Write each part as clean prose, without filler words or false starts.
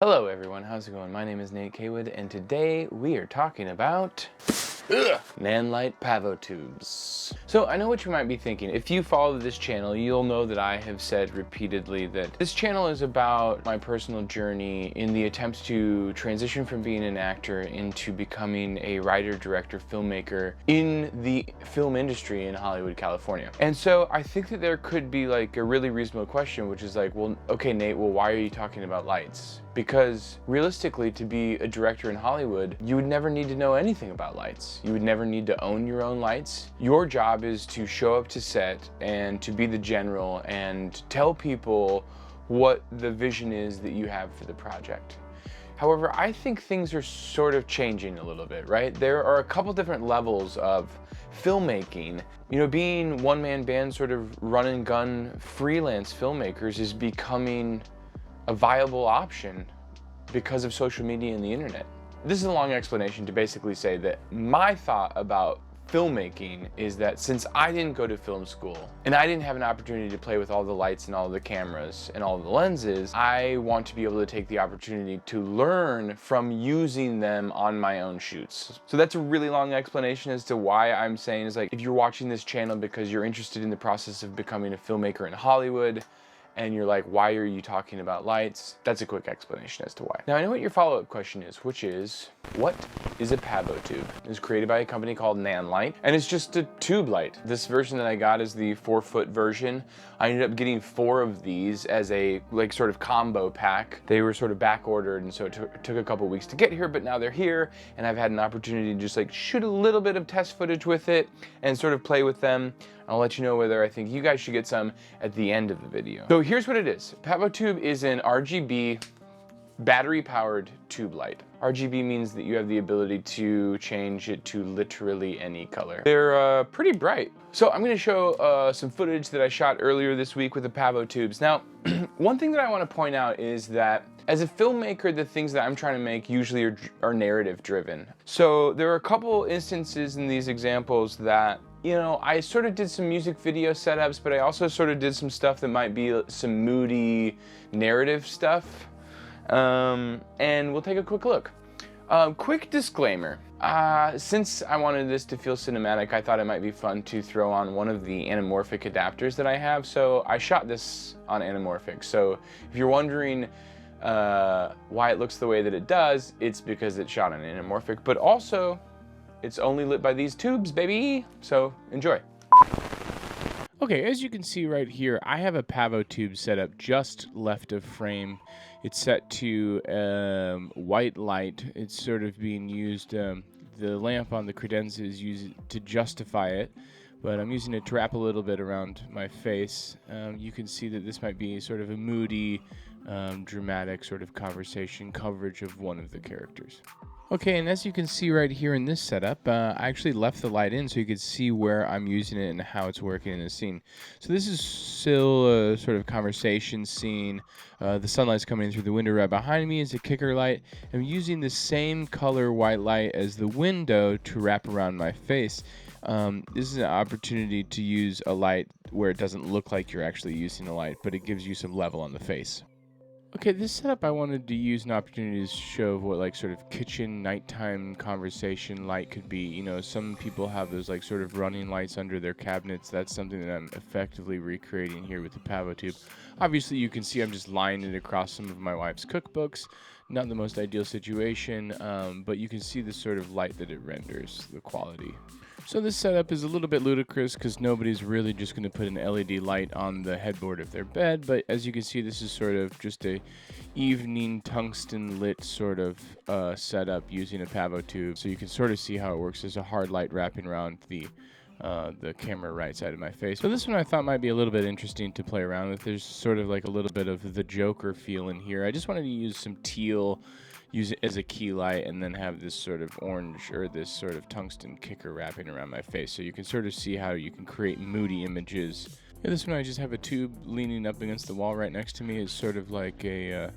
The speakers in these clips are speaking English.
Hello everyone, how's it going? My name is Nate Caywood, and today we are talking about Nanlight Pavotubes. So I know what you might be thinking. If you follow this channel, you'll know that I have said repeatedly that this channel is about my personal journey in the attempt to transition from being an actor into becoming a writer, director, filmmaker in the film industry in Hollywood, California. And so I think that there could be like a really reasonable question, which is like, well, okay, Nate, well, why are you talking about lights? Because realistically, to be a director in Hollywood, you would never need to know anything about lights. You would never need to own your own lights. Your job is to show up to set and to be the general and tell people what the vision is that you have for the project. However, I think things are sort of changing a little bit, right? There are a couple different levels of filmmaking. You know, being one-man band, sort of run and gun freelance filmmakers is becoming a viable option because of social media and the internet. This is a long explanation to basically say that my thought about filmmaking is that since I didn't go to film school and I didn't have an opportunity to play with all the lights and all the cameras and all the lenses, I want to be able to take the opportunity to learn from using them on my own shoots. So that's a really long explanation as to why I'm saying is like, if you're watching this channel because you're interested in the process of becoming a filmmaker in Hollywood, and you're like, why are you talking about lights? That's a quick explanation as to why. Now I know what your follow-up question is, which is, what is a Pavotube? It was created by a company called Nanlight, and it's just a tube light. This version that I got is the 4-foot version. I ended up getting 4 of these as a like sort of combo pack. They were sort of back ordered, and so it took a couple weeks to get here, but now they're here, and I've had an opportunity to just like shoot a little bit of test footage with it and sort of play with them. I'll let you know whether I think you guys should get some at the end of the video. So here's what it is. Pavotube is an RGB battery-powered tube light. RGB means that you have the ability to change it to literally any color. They're pretty bright. So I'm gonna show some footage that I shot earlier this week with the Pavotubes. Now, one thing that I wanna point out is that as a filmmaker, the things that I'm trying to make usually are narrative driven. So there are a couple instances in these examples that, you know, I sort of did some music video setups, but I also sort of did some stuff that might be some moody narrative stuff. And we'll take a quick look. Quick disclaimer. Since I wanted this to feel cinematic, I thought it might be fun to throw on one of the anamorphic adapters that I have. So I shot this on anamorphic. So if you're wondering why it looks the way that it does, it's because it's shot on anamorphic, but also it's only lit by these tubes, baby. So enjoy. Okay, as you can see right here, I have a Pavotube set up just left of frame. It's set to white light. It's sort of being used, the lamp on the credenza is used to justify it, but I'm using it to wrap a little bit around my face. You can see that this might be sort of a moody, dramatic sort of conversation coverage of one of the characters. Okay, and as you can see right here in this setup, I actually left the light in so you could see where I'm using it and how it's working in the scene. So this is still a sort of conversation scene. The sunlight's coming in through the window right behind me is a kicker light. I'm using the same color white light as the window to wrap around my face. This is an opportunity to use a light where it doesn't look like you're actually using a light, but it gives you some level on the face. Okay, this setup I wanted to use an opportunity to show what like sort of kitchen nighttime conversation light could be. You know, some people have those like sort of running lights under their cabinets. That's something that I'm effectively recreating here with the Pavotube. Obviously, you can see I'm just lining it across some of my wife's cookbooks. Not the most ideal situation, but you can see the sort of light that it renders, the quality. So this setup is a little bit ludicrous because nobody's really just going to put an LED light on the headboard of their bed, but as you can see, this is sort of just a evening tungsten lit sort of setup using a Pavotube. So you can sort of see how it works. There's a hard light wrapping around the camera right side of my face. So this one I thought might be a little bit interesting to play around with. There's sort of like a little bit of the Joker feel in here. I just wanted to use some teal, use it as a key light, and then have this sort of orange or this sort of tungsten kicker wrapping around my face. So you can sort of see how you can create moody images. Yeah, this one I just have a tube leaning up against the wall right next to me. It's sort of like a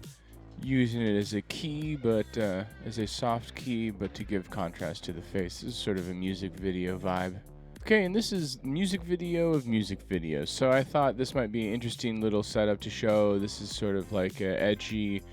using it as a key, but as a soft key, but to give contrast to the face. This is sort of a music video vibe. Okay, and this is music video of music videos. So I thought this might be an interesting little setup to show. This is sort of like a edgy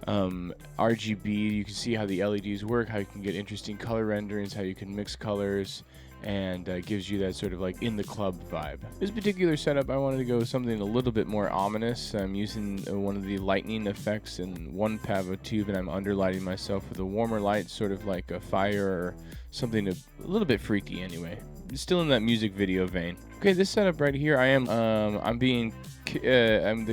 RGB, you can see how the LEDs work, how you can get interesting color renderings, how you can mix colors, and gives you that sort of like in the club vibe. This particular setup, I wanted to go with something a little bit more ominous. I'm using one of the lightning effects in one Pavotube, and I'm underlighting myself with a warmer light, sort of like a fire or something a little bit freaky anyway. Still in that music video vein. Okay, this setup right here, the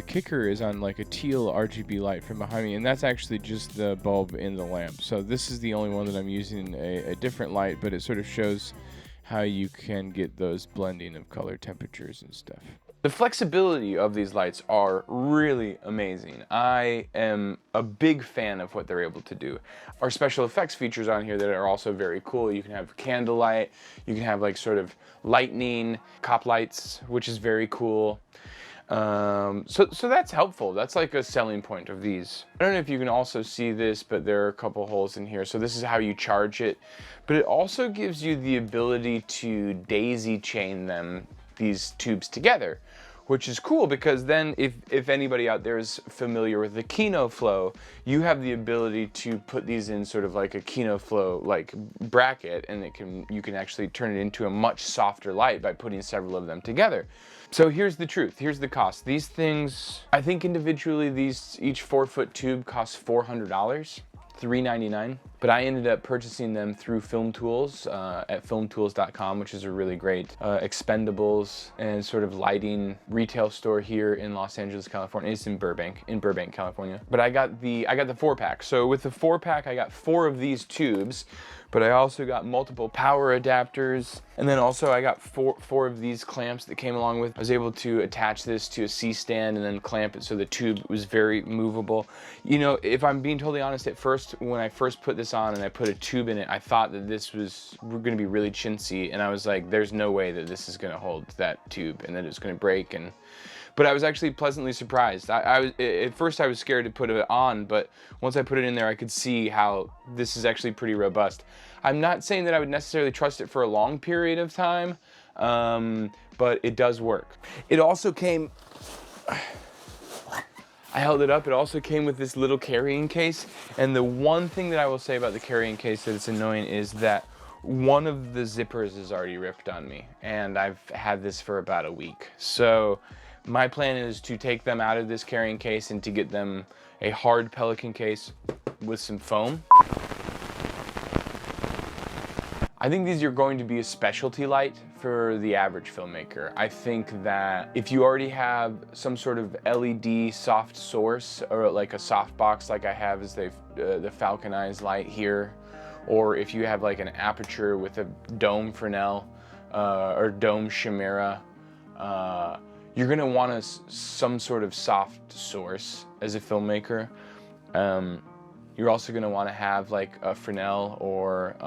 kicker is on like a teal RGB light from behind me, and that's actually just the bulb in the lamp. So this is the only one that I'm using a different light, but it sort of shows how you can get those blending of color temperatures and stuff. The flexibility of these lights are really amazing. I am a big fan of what they're able to do. Our special effects features on here that are also very cool. You can have candlelight, you can have like sort of lightning, cop lights, which is very cool. So that's helpful. That's like a selling point of these. I don't know if you can also see this, but there are a couple holes in here. So this is how you charge it, but it also gives you the ability to daisy chain these tubes together, which is cool because then if anybody out there is familiar with the Kino flow, you have the ability to put these in sort of like a Kino flow like bracket, and you can actually turn it into a much softer light by putting several of them together. So here's the truth, here's the cost. These things, I think individually each 4-foot tube costs $400, $399. But I ended up purchasing them through Film Tools at filmtools.com, which is a really great expendables and sort of lighting retail store here in Los Angeles, California. It's in Burbank, California. But I got the 4-pack. So with the 4-pack, I got 4 of these tubes, but I also got multiple power adapters. And then also I got four of these clamps that came along with. I was able to attach this to a C-stand and then clamp it so the tube was very movable. You know, if I'm being totally honest, at first, when I first put this on and I put a tube in it, I thought that this was gonna be really chintzy, and I was like, there's no way that this is gonna hold that tube and that it's gonna break. But I was actually pleasantly surprised. At first I was scared to put it on, but once I put it in there, I could see how this is actually pretty robust. I'm not saying that I would necessarily trust it for a long period of time, but it does work. It also came, I held it up, it also came with this little carrying case, and the one thing that I will say about the carrying case that it's annoying is that one of the zippers is already ripped on me, and I've had this for about a week. So my plan is to take them out of this carrying case and to get them a hard Pelican case with some foam. I think these are going to be a specialty light for the average filmmaker. I think that if you already have some sort of LED soft source, or like a soft box like I have as the Falconized light here, or if you have like an aperture with a dome Fresnel or dome chimera, you're gonna want some sort of soft source as a filmmaker. You're also gonna wanna have like a Fresnel or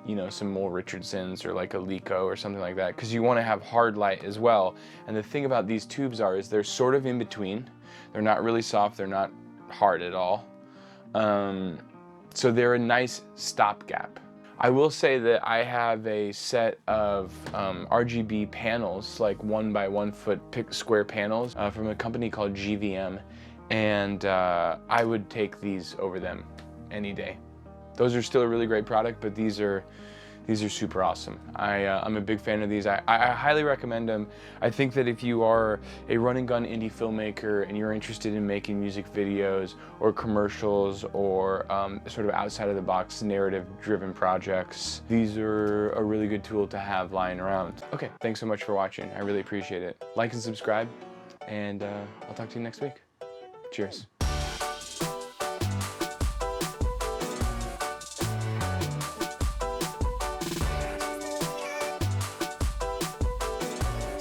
you know, some more Richardsons or like a Leica or something like that, because you want to have hard light as well. And the thing about these tubes is they're sort of in between. They're not really soft, they're not hard at all. So they're a nice stopgap. I will say that I have a set of RGB panels, like 1 by 1 foot square panels from a company called GVM, and I would take these over them any day. Those are still a really great product, but these are super awesome. I'm a big fan of these. I highly recommend them. I think that if you are a run and gun indie filmmaker and you're interested in making music videos or commercials or sort of outside of the box narrative driven projects, these are a really good tool to have lying around. Okay, thanks so much for watching. I really appreciate it. Like and subscribe, and I'll talk to you next week. Cheers.